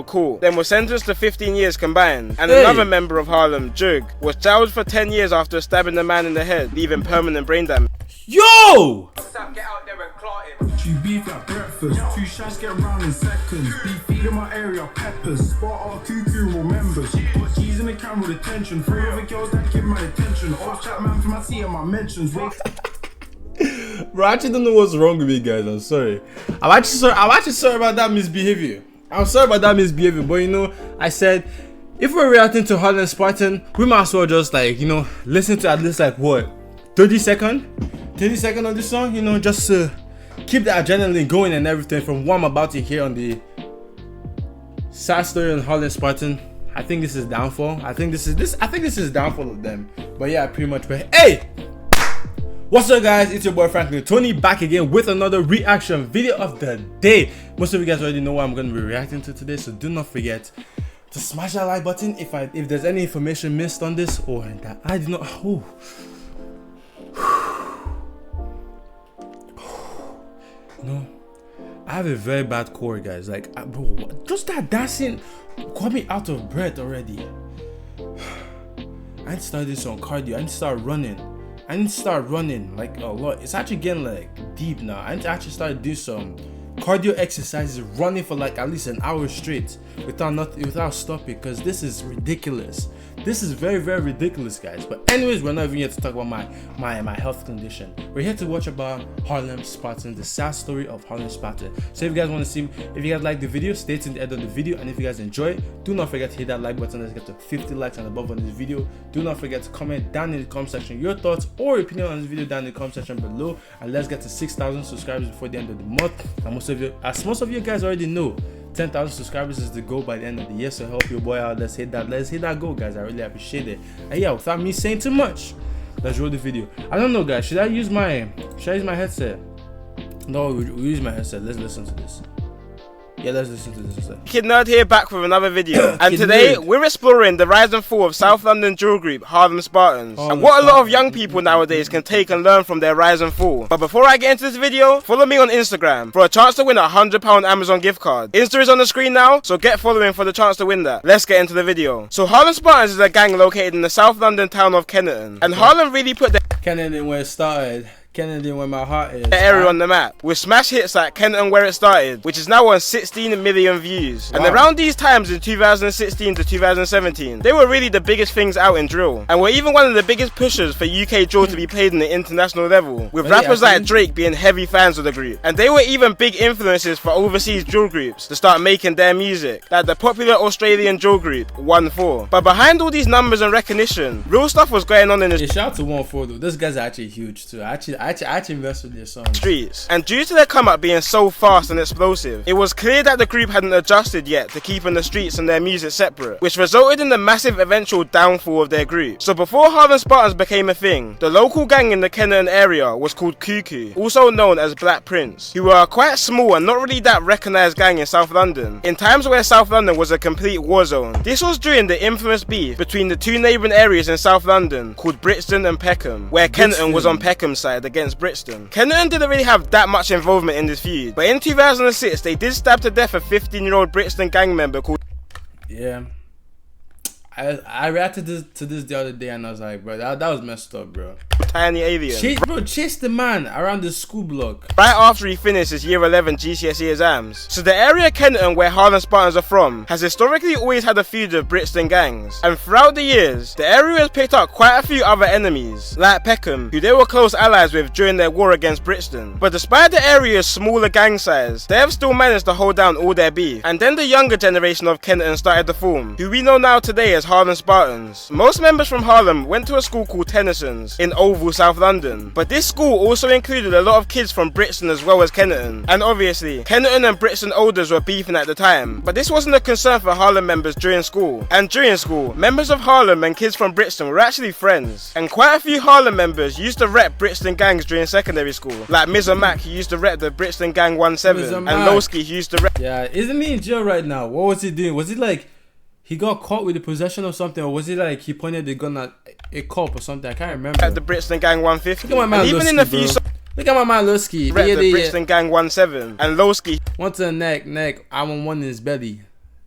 court, then was sentenced to 15 years combined, and another member of Harlem, Jug, was jailed for 10 years after stabbing the man in the head, leaving permanent brain damage. Yo! Get out there and clot him. You beef at breakfast, two shots get round in seconds. Beef feed in my area, peppers. Spot our cuckoo remembers. Put cheese in the camera with attention. 3 other girls that give my attention. Off chat man from my seat and my mentions. Bro, I actually don't know what's wrong with me, guys. I'm sorry. I'm actually sorry about that misbehavior. I'm sorry about that misbehavior, but you know, I said if we're reacting to Harlem Spartan, we might as well just like, you know, listen to at least like what, 30 seconds of this song, you know, just to keep the adrenaline going and everything from what I'm about to hear on the sad story on Harlem Spartan. I think this is downfall. I think this is downfall of them. But yeah, pretty much. But hey, what's up, guys? It's your boy Franklin Tony back again with another reaction video of the day. Most of you guys already know what I'm going to be reacting to today, so do not forget to smash that like button if there's any information missed on this or that I did not. No, I have a very bad core, guys. Like, bro, just that dancing got me out of breath already. I need to start this on cardio. I need to start running like a lot. It's actually getting like deep now. I need to actually start doing some cardio exercises, running for like at least an hour straight without stopping, because this is ridiculous. This is very, very ridiculous, guys. But anyways, we're not even here to talk about my health condition. We're here to watch about Harlem Spartans, the sad story of Harlem Spartans. So if you guys want to see, if you guys like the video, stay to the end of the video, and if you guys enjoy it, do not forget to hit that like button. Let's get to 50 likes and above on this video. Do not forget to comment down in the comment section your thoughts or opinion on this video down in the comment section below, and let's get to 6,000 subscribers before the end of the month. And most of you guys already know, 10,000 subscribers is the goal by the end of the year, so help your boy out. Let's hit that goal, guys. I really appreciate it. And yeah, without me saying too much, let's roll the video. I don't know, guys, should I use my headset? No, we'll use my headset. Let's listen to this. Yeah, let's listen to this. Kid Nerd here, back with another video. And today we're exploring the rise and fall of South London drill group Harlem Spartans, and what a lot of young people nowadays can take and learn from their rise and fall. But before I get into this video, follow me on Instagram for a chance to win a £100 Amazon gift card. Insta is on the screen now, so get following for the chance to win that. Let's get into the video. So Harlem Spartans is a gang located in the South London town of Kennington, and Harlem really put the Kennington where it started. Kennedy where my heart is. The area on the map, with smash hits like Kennington Where It Started, which is now on 16 million views. Wow. And around these times in 2016 to 2017, they were really the biggest things out in drill, and were even one of the biggest pushers for UK drill to be played on the international level, with rappers like Drake being heavy fans of the group. And they were even big influences for overseas drill groups to start making their music, like the popular Australian drill group 1-4. But behind all these numbers and recognition, real stuff was going on in the shout out to 1-4 though. This guy's actually huge too. I actually invest with their songs. Streets. And due to their come up being so fast and explosive, it was clear that the group hadn't adjusted yet to keeping the streets and their music separate, which resulted in the massive eventual downfall of their group. So before Harlem Spartans became a thing, the local gang in the Kennington area was called Cuckoo, also known as Black Prince, who were a quite small and not really that recognised gang in South London, in times where South London was a complete war zone. This was during the infamous beef between the two neighbouring areas in South London called Brixton and Peckham, where Kennington was on Peckham's side against Brixton. Kennington didn't really have that much involvement in this feud, but in 2006 they did stab to death a 15-year-old Brixton gang member called... Yeah, I reacted to this the other day and I was like, bro, that was messed up, bro. Tiny Alien. Chase the man around the school block right after he finished his year 11 GCSE exams. So the area of Kennington where Harlem Spartans are from has historically always had a feud of Brixton gangs, and throughout the years the area has picked up quite a few other enemies like Peckham, who they were close allies with during their war against Brixton. But despite the area's smaller gang size, they have still managed to hold down all their beef. And then the younger generation of Kennington started to form, who we know now today as Harlem Spartans. Most members from Harlem went to a school called Tennyson's in Oval, South London, but this school also included a lot of kids from Brixton as well as Kennington. And obviously Kennington and Brixton Olders were beefing at the time, but this wasn't a concern for Harlem members during school. And during school, members of Harlem and kids from Brixton were actually friends, and quite a few Harlem members used to rep Brixton gangs during secondary school, like Mr. Mac, who used to rep the Brixton Gang 1-7, and Loski, who used to rep... Yeah, isn't he in jail right now? What was he doing? Was he like, he got caught with the possession of something, or was he like he pointed the gun at a cop or something? I can't remember. At the Brixton Gang 150. Look at my man even Loski, in a few look at my man Loski. The Brixton Gang 1-7 and Loski. One to the neck, I want one in his belly.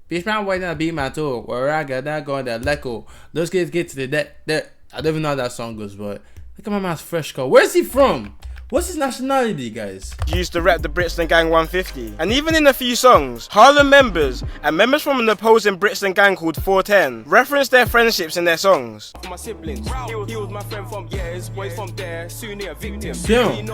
Bitch man waiting to be my toe. Where I got that going that leco. Those kids get to the that. I don't even know how that song goes, but look at my man's fresh car. Where's he from? What's his nationality, guys? Used to rep the Brixton Gang 150. And even in a few songs, Harlem members and members from an opposing Brixton gang called 410 reference their friendships in their songs. My siblings, he was my friend from years, boys from there, soon he a victim.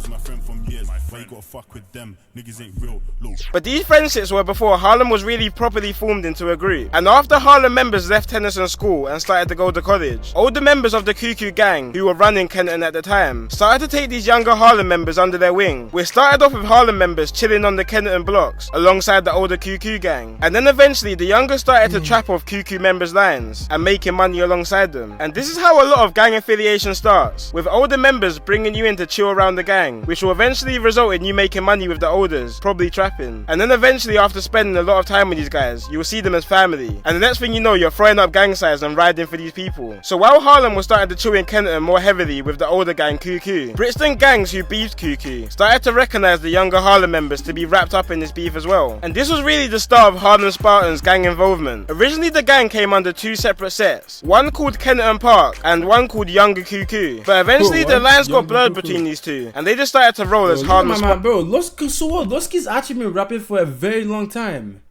My friend from years, why you gotta fuck with them? Niggas ain't real, low. But these friendships were before Harlem was really properly formed into a group. And after Harlem members left Tennyson School and started to go to college, older members of the Cuckoo gang, who were running Kenton at the time, started to take these younger Harlem members under their wing. We started off with Harlem members chilling on the Kenton blocks alongside the older Cuckoo gang. And then eventually the younger started to trap off Cuckoo members' lines and making money alongside them. And this is how a lot of gang affiliation starts, with older members bringing you in to chill around the gang, which will eventually result in you making money with the olders, probably trapping. And then eventually, after spending a lot of time with these guys, you will see them as family. And the next thing you know, you're throwing up gang signs and riding for these people. So while Harlem was starting to chill in Kenton more heavily with the older gang Cuckoo, Brixton gangs who beefed Cuckoo started to recognize the younger Harlem members to be wrapped up in this beef as well. And this was really the start of Harlem Spartans gang involvement. Originally the gang came under two separate sets, one called Kenton Park and one called Younger Cuckoo. But eventually the lines got blurred between these two, and they just started to roll as Harlem Spartans. Bro, so what? Loski's actually been rapping for a very long time.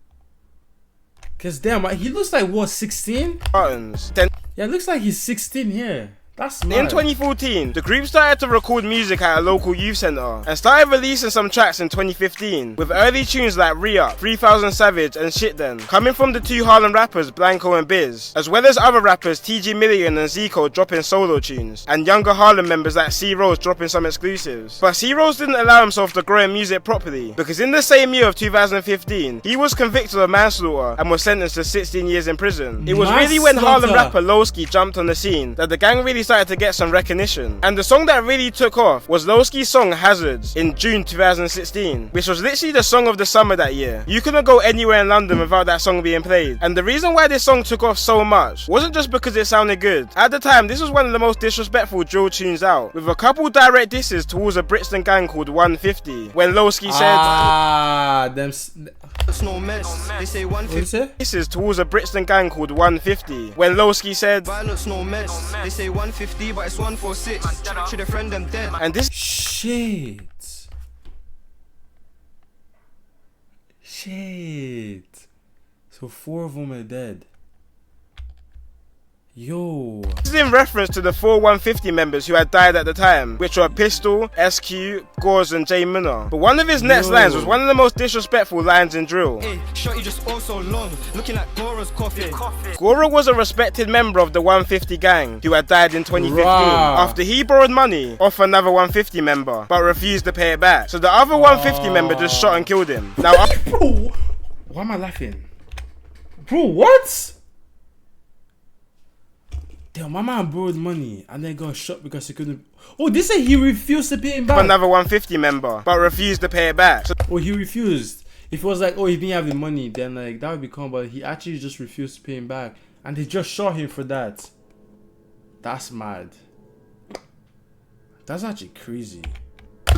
Cause damn, he looks like what, 16? Spartans. Yeah, it looks like he's 16 here. That's mad. In 2014, the group started to record music at a local youth centre and started releasing some tracks in 2015 with early tunes like Re-Up, 3000 Savage and Shit Then, coming from the two Harlem rappers Blanco and Biz, as well as other rappers TG Million and Zico dropping solo tunes, and younger Harlem members like C-Rose dropping some exclusives. But C-Rose didn't allow himself to grow in music properly, because in the same year of 2015, he was convicted of manslaughter and was sentenced to 16 years in prison. It was really when Harlem rapper Loski jumped on the scene that the gang really started to get some recognition. And the song that really took off was Loski's song Hazards in June 2016, which was literally the song of the summer that year. You couldn't go anywhere in London without that song being played. And the reason why this song took off so much wasn't just because it sounded good. At the time, this was one of the most disrespectful drill tunes out, with a couple direct disses towards a Brixton gang called 150, when Loski said, It's no mess, they say 150. This is towards a Brixton gang called 150, when Loski said, Violence no mess, they say 150 but it's 146. Should a friend them dead. And this Shit. So 4 of them are dead. Yo. This is in reference to the 4 150 members who had died at the time, which were Pistol, SQ, Gores and Jay Munner. But one of his next lines was one of the most disrespectful lines in drill. Hey, shorty just all so long, looking at Gora's coffee. Gora was a respected member of the 150 gang who had died in 2015 after he borrowed money off another 150 member but refused to pay it back. So the other 150 member just shot and killed him. Now, bro, why am I laughing? Bro, what? Damn, my man borrowed money and then got shot because he couldn't. Oh, they say he refused to pay him back. Another 150 member, but refused to pay it back. So he refused. If it was like, oh, he didn't have the money, then like that would be calm. But he actually just refused to pay him back, and they just shot him for that. That's mad. That's actually crazy.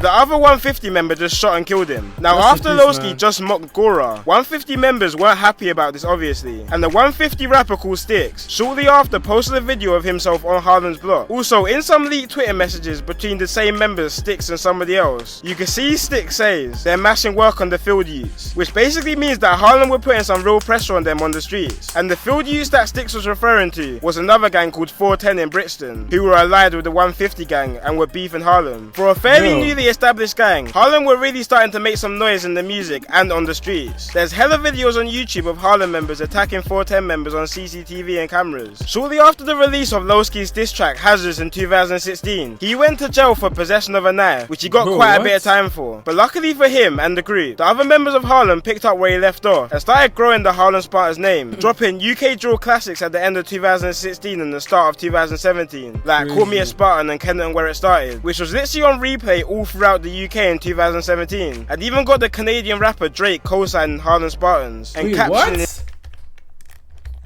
The other 150 member just shot and killed him. Now, after Loski just mocked Gora, 150 members weren't happy about this, obviously, and the 150 rapper called Sticks shortly after posted a video of himself on Harlem's block. Also, in some leaked Twitter messages between the same members, Sticks and somebody else, you can see Sticks says they're mashing work on the field youths, which basically means that Harlem were putting some real pressure on them on the streets. And the field youths that Sticks was referring to was another gang called 410 in Brixton, who were allied with the 150 gang and were beefing Harlem. For a fairly newly established gang, Harlem were really starting to make some noise in the music and on the streets. There's hella videos on YouTube of Harlem members attacking 410 members on CCTV and cameras. Shortly after the release of Loski's diss track Hazards in 2016, he went to jail for possession of a knife, which he got quite a bit of time for. But luckily for him and the group, the other members of Harlem picked up where he left off and started growing the Harlem Spartans name, dropping UK drill classics at the end of 2016 and the start of 2017, like Call Me a Spartan and Kenton Where It Started, which was literally on replay all throughout the UK in 2017, and even got the Canadian rapper Drake co-signing Harlem Spartans and captioning it.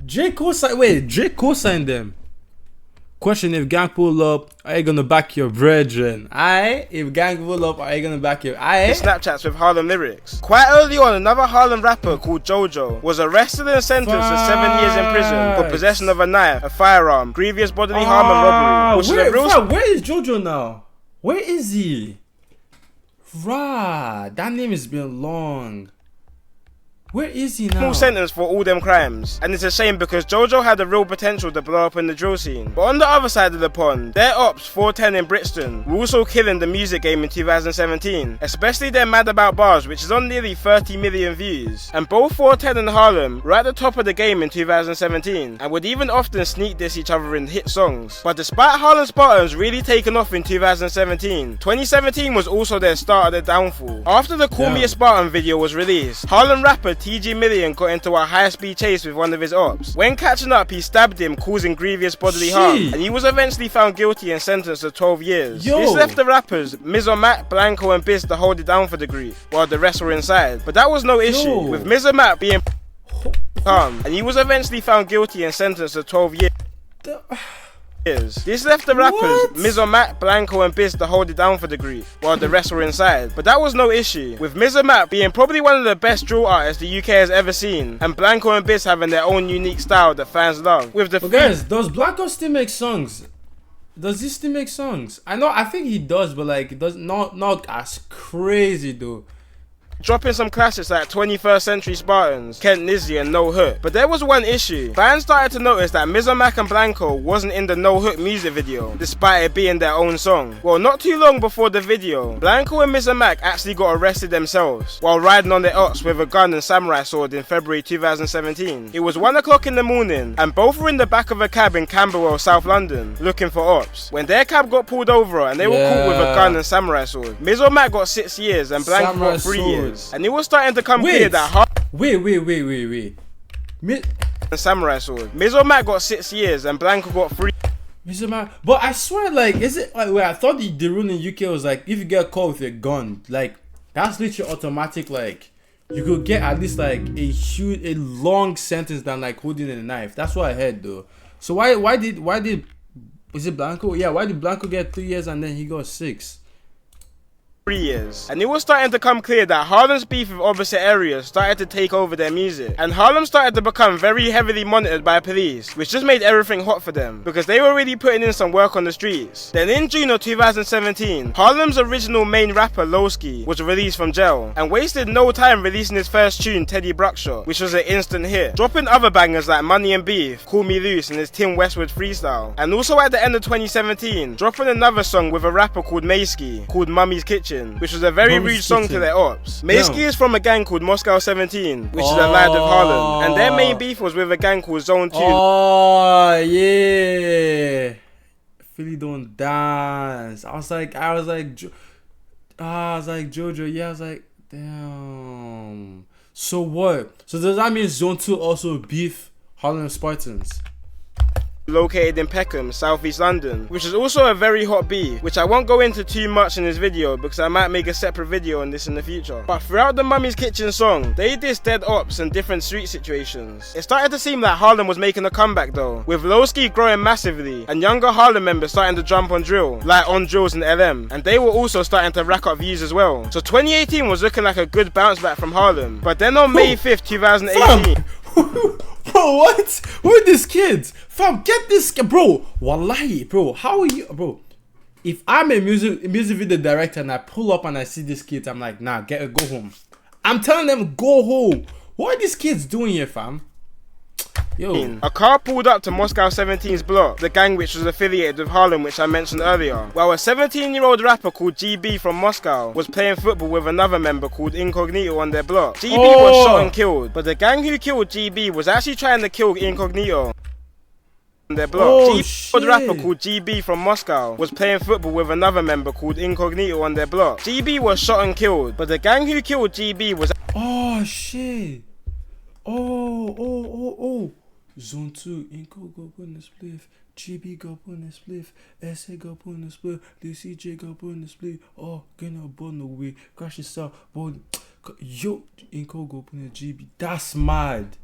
Drake co-signed them? Question: if gang pull up, are you gonna back your brethren? Aye. If gang pull up, are you gonna back your aye? Snapchats with Harlem lyrics. Quite early on, another Harlem rapper called JoJo was arrested and sentenced to 7 years in prison for possession of a knife, a firearm, grievous bodily harm and robbery. Which is a real where is JoJo now? Where is he? Rah, that name has been long. Where is he now? Sentence for all them crimes, and it's a shame because JoJo had a real potential to blow up in the drill scene. But on the other side of the pond, their ops 410 in Brixton were also killing the music game in 2017, especially their Mad About Bars, which is on nearly 30 million views. And both 410 and Harlem were at the top of the game in 2017, and would even often sneak diss each other in hit songs. But despite Harlem Spartans really taking off in 2017, 2017 was also their start of their downfall. After the Call Me a Spartan video was released, Harlem rapper TG Million got into a high-speed chase with one of his ops. When catching up, he stabbed him, causing grievous bodily harm, and he was eventually found guilty and sentenced to 12 years. This left the rappers Mizomat, Blanco and Biz to hold it down for the grief, while the rest were inside. But that was no issue, with Mizomat being calm, and he was eventually found guilty and sentenced to 12 years. This left the rappers Mizomat, Blanco and Biz to hold it down for the grief, while the rest were inside. But that was no issue, with Mizomat being probably one of the best drill artists the UK has ever seen, and Blanco and Biz having their own unique style that fans love. With the guys, does Blanco still make songs? Does he still make songs? I think he does, but like it does not as crazy though. Dropping some classics like 21st Century Spartans, Kent Nizzy and No Hook. But there was one issue. Fans started to notice that Mizomak and Blanco wasn't in the No Hook music video, despite it being their own song. Well, not too long before the video, Blanco and Mizomak actually got arrested themselves while riding on their ox with a gun and samurai sword in February 2017. It was 1 o'clock in the morning and both were in the back of a cab in Camberwell, South London, looking for ops. When their cab got pulled over and they were caught with a gun and samurai sword, Mizomak got 6 years and Blanco got 3 years. And it was starting to come clear that Wait. samurai sword. Mizomak got 6 years and Blanco got 3. Mizomak, but I swear, like, is it like? Wait, I thought the rule in UK was like, if you get caught with a gun, like that's literally automatic. Like, you could get at least like a long sentence than like holding a knife. That's what I heard though. So why did is it Blanco? Yeah, why did Blanco get 3 years and then he got 6? 3 years. And it was starting to come clear that Harlem's beef with opposite areas started to take over their music, and Harlem started to become very heavily monitored by police, which just made everything hot for them because they were really putting in some work on the streets. Then in June of 2017, Harlem's original main rapper Loski was released from jail and wasted no time releasing his first tune, Teddy Bruckshot, which was an instant hit, dropping other bangers like Money and Beef, Call Me Loose and his Tim Westwood freestyle. And also at the end of 2017, dropping another song with a rapper called Mayski called Mummy's Kitchen, which was a very rude song to their ops. Mayski is from a gang called Moscow 17, which is allied with Harlem, and their main beef was with a gang called Zone 2. Oh yeah, Philly don't dance. I was like JoJo. Yeah, I was like, damn. So what? So does that mean Zone 2 also beef Harlem Spartans? Located in Peckham, southeast London, which is also a very hot beef, which I won't go into too much in this video because I might make a separate video on this in the future. But throughout the Mummy's Kitchen song, they dissed dead ops and different street situations. It started to seem like Harlem was making a comeback though, with Loski growing massively and younger Harlem members starting to jump on drill, like on drills and LM, and they were also starting to rack up views as well. So 2018 was looking like a good bounce back from Harlem. But then on May 5th, 2018... Bro, what? Who are these kids? Fam, get this, bro. Wallahi, bro. How are you, bro? If I'm a music video director and I pull up and I see these kids, I'm like, nah, go home. I'm telling them, go home. What are these kids doing here, fam? Yo. A car pulled up to Moscow 17's block, the gang which was affiliated with Harlem, which I mentioned earlier, while a 17-year-old rapper called GB from Moscow was playing football with another member called Incognito on their block. GB was shot and killed, but the gang who killed GB was actually trying to kill Incognito on their block. GB rapper called GB from Moscow was playing football with another member called Incognito on their block. GB was shot and killed, but the gang who killed GB was... Oh shit. Oh. Zone 2, Inco go put in the spliff, GB go put in the spliff, SA go put in the spliff, DCJ go put in the spliff, oh, gonna burn away, crash this out, but yo, Inco go put in the GB. That's mad.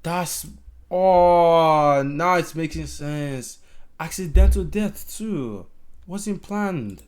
Now it's making sense. accidental death too. Wasn't planned.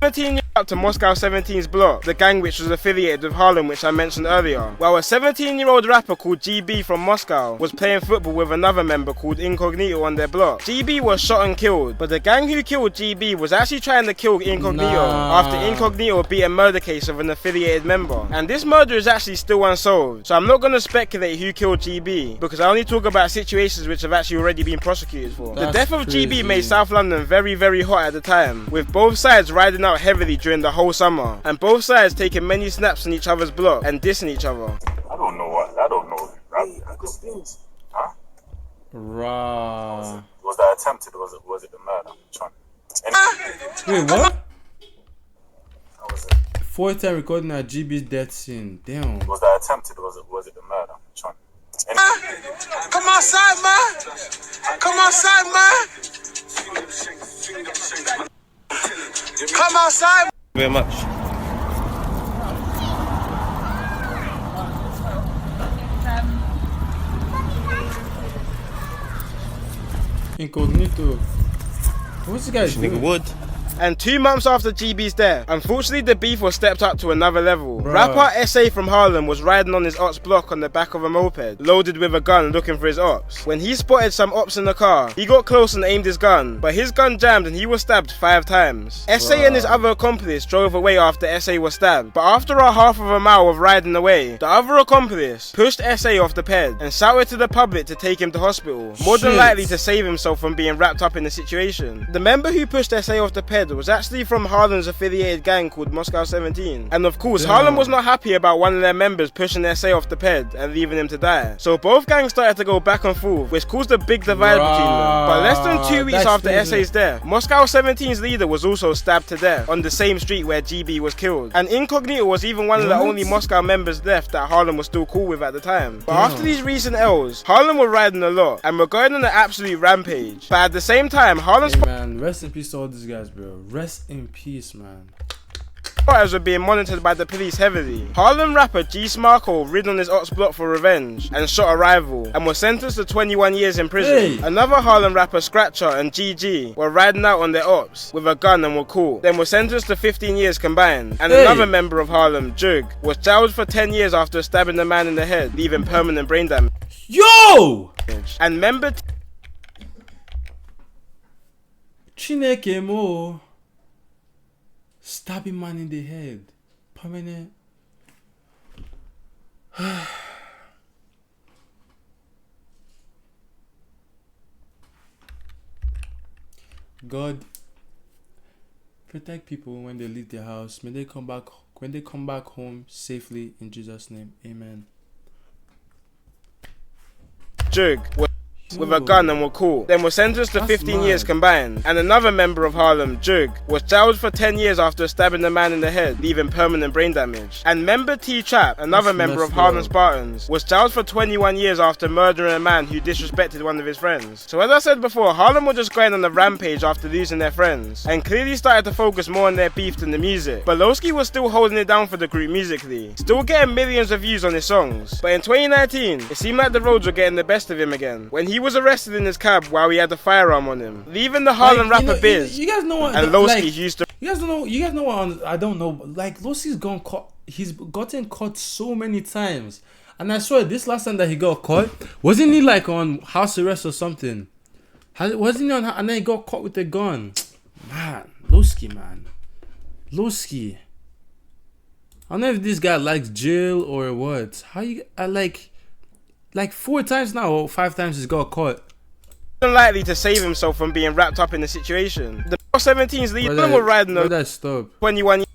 17 up to Moscow 17's block, the gang which was affiliated with Harlem, which I mentioned earlier, while a 17-year-old rapper called GB from Moscow was playing football with another member called Incognito on their block. GB was shot and killed, but the gang who killed GB was actually trying to kill Incognito after Incognito beat a murder case of an affiliated member. And this murder is actually still unsolved, so I'm not going to speculate who killed GB, because I only talk about situations which have actually already been prosecuted for. The death of GB made South London very, very hot at the time, with both sides riding out heavily during the whole summer, and both sides taking many snaps on each other's block and dissing each other. I don't know. Huh? Raw. Was that attempted or was it the murder? Wait, what? How was it? Fourth time recording at GB's death scene. Damn. Was that attempted or was it the murder? Come outside, man. Come outside, man. Come outside. Very much. Incognito. What's this guy doing? Nigga would. And 2 months after GB's death, unfortunately the beef was stepped up to another level. Bruh. Rapper SA from Harlem was riding on his ops block on the back of a moped, loaded with a gun looking for his ops. When he spotted some ops in the car, he got close and aimed his gun, but his gun jammed and he was stabbed 5 times. SA and his other accomplice drove away after SA was stabbed, but after a half of a mile of riding away, the other accomplice pushed SA off the ped and shouted to the public to take him to hospital, more than likely to save himself from being wrapped up in the situation. The member who pushed SA off the ped was actually from Harlem's affiliated gang called Moscow 17. And of course, Harlem was not happy about one of their members pushing SA off the ped and leaving him to die. So both gangs started to go back and forth, which caused a big divide between them. But less than 2 weeks after SA's death, Moscow 17's leader was also stabbed to death on the same street where GB was killed. And Incognito was even one of the only Moscow members left that Harlem was still cool with at the time. But after these recent L's, Harlem were riding a lot and were going on an absolute rampage. But at the same time, Harlem man, rest in peace to all these guys, bro. Rest in peace, man. Spartans were being monitored by the police heavily. Harlem rapper G Smarko rid on his ops block for revenge and shot a rival and was sentenced to 21 years in prison. Another Harlem rapper Scratcher and GG were riding out on their ops with a gun and were caught, then were sentenced to 15 years combined. And another member of Harlem, Jug, was jailed for 10 years after stabbing a man in the head, leaving permanent brain damage. Yo! And member Chineke mo. Stabbing man in the head. Permanent. God, protect people when they leave their house. May they come back when they come back home safely in Jesus' name. Amen. Jug with a gun and were caught, then were sentenced to 15 years combined. And another member of Harlem, Jug, was jailed for 10 years after stabbing a man in the head, leaving permanent brain damage. And member T-Trap, another member of Harlem Spartans, was jailed for 21 years after murdering a man who disrespected one of his friends. So as I said before, Harlem were just going on a rampage after losing their friends, and clearly started to focus more on their beef than the music. But Loski was still holding it down for the group musically, still getting millions of views on his songs. But in 2019, it seemed like the roads were getting the best of him again, when he was arrested in his cab while he had a firearm on him, leaving the Harlem rapper Biz. You guys know what? And Loski used to. You guys know what? I don't know. Like Loski's gone caught. He's gotten caught so many times, and I swear this last time that he got caught, wasn't he like on house arrest or something? Wasn't he on? And then he got caught with a gun. Man, Loski. I don't know if this guy likes jail or what. How you? Like 4 times now or 5 times he's got caught. Unlikely to save himself from being wrapped up in the situation. The 17's leader were riding a 21 years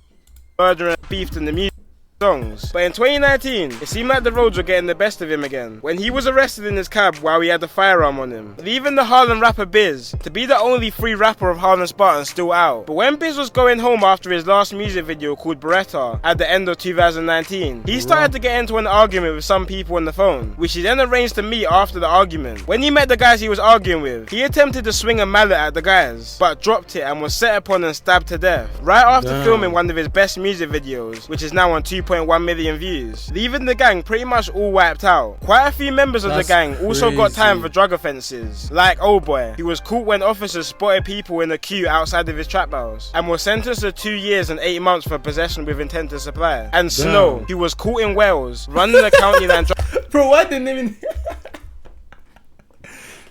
murdering beef in the music songs. But in 2019, it seemed like the roads were getting the best of him again, when he was arrested in his cab while he had a firearm on him, leaving the Harlem rapper Biz to be the only free rapper of Harlem Spartans still out. But when Biz was going home after his last music video called Beretta at the end of 2019, he started to get into an argument with some people on the phone, which he then arranged to meet after the argument. When he met the guys he was arguing with, he attempted to swing a mallet at the guys, but dropped it and was set upon and stabbed to death, right after filming one of his best music videos, which is now on 2.0 1.1 million views, leaving the gang pretty much all wiped out. Quite a few members of the gang also got time for drug offences, like Old Boy, who was caught when officers spotted people in a queue outside of his trap house, and was sentenced to 2 years and 8 months for possession with intent to supply. And Snow, who was caught in Wales, running the county land. Bro, why didn't even...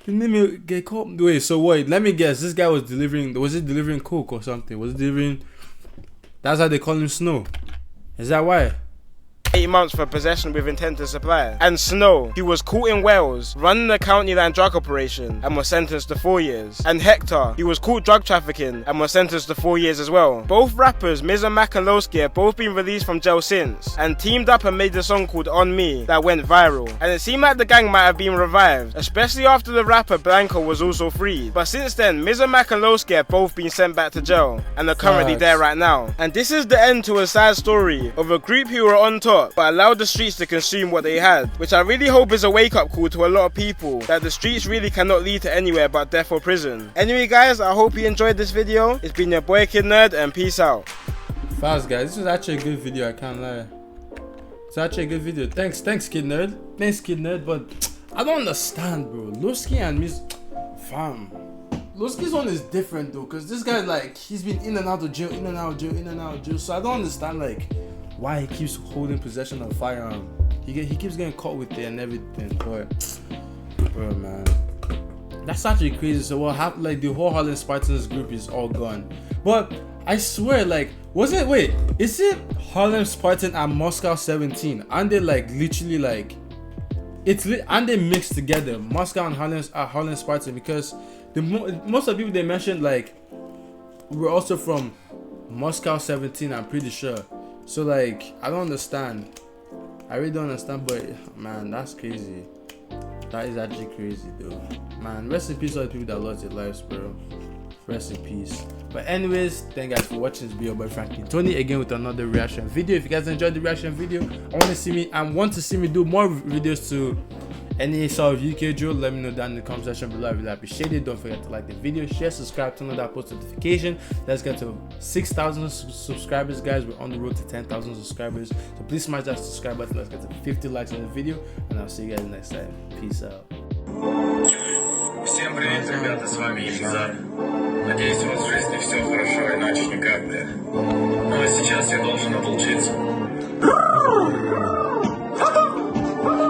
Didn't even get caught? Wait, so wait, let me guess. This guy was delivering coke or something? Was it delivering... That's how they call him Snow. Is that why? 8 months for possession with intent to supply. And Snow, who was caught in Wales, running the county land drug operation, and was sentenced to 4 years. And Hector, who was caught drug trafficking, and was sentenced to 4 years as well. Both rappers, Miz and Mac and Loski, have both been released from jail since, and teamed up and made a song called On Me that went viral. And it seemed like the gang might have been revived, especially after the rapper Blanco was also freed. But since then, Miz and Mac and Loski have both been sent back to jail, and are currently there right now. And this is the end to a sad story of a group who were on top, but allowed the streets to consume what they had, which I really hope is a wake-up call to a lot of people that the streets really cannot lead to anywhere but death or prison. Anyway guys, I hope you enjoyed this video. It's been your boy Kid Nerd, and peace out. Fast guys, this was actually a good video, I can't lie. It's actually a good video. Thanks Kid Nerd. Thanks Kid Nerd, but I don't understand, bro. Loski and Miss fam. Loski's one is different though, cause this guy, like, he's been in and out of jail, in and out of jail, in and out of jail. So I don't understand, like, why he keeps holding possession of a firearm. He keeps getting caught with it and everything. But bro, man, that's actually crazy. So what happened? Like, the whole Harlem Spartans group is all gone. But I swear, like, is it Harlem Spartan and Moscow 17? And they like literally like and they mixed together, Moscow and Harlem Spartan, because most of the people they mentioned, like, were also from Moscow 17, I'm pretty sure. So like, I don't understand. I really don't understand, but man, that's crazy. That is actually crazy though. Man, rest in peace all the people that lost their lives, bro. Rest in peace. But anyways, thank you guys for watching this video by Frankie Tony again with another reaction video. If you guys enjoyed the reaction video, want to see me do more videos to any sort of UK drill, let me know down in the comment section below. I really appreciate it. Don't forget to like the video, share, subscribe, turn on that post notification. Let's get to 6,000 subscribers, guys. We're on the road to 10,000 subscribers, so please smash that subscribe button. Let's get to 50 likes on the video, and I'll see you guys next time. Peace out. Всем привет, ребята, с вами Mozart. Надеюсь, у вас в жизни все хорошо, иначе никак, да. Ну а сейчас я должен отлучиться.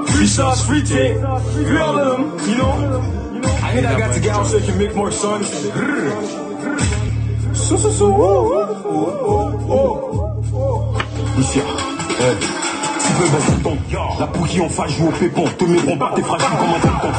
Free shots, free take, free all of them, you know. I hear I got to get out so you can make more songs. Ici, si peu bas ton, la pouille en face joue au pépon, tous mes bombes, t'es fragile comme un tâton.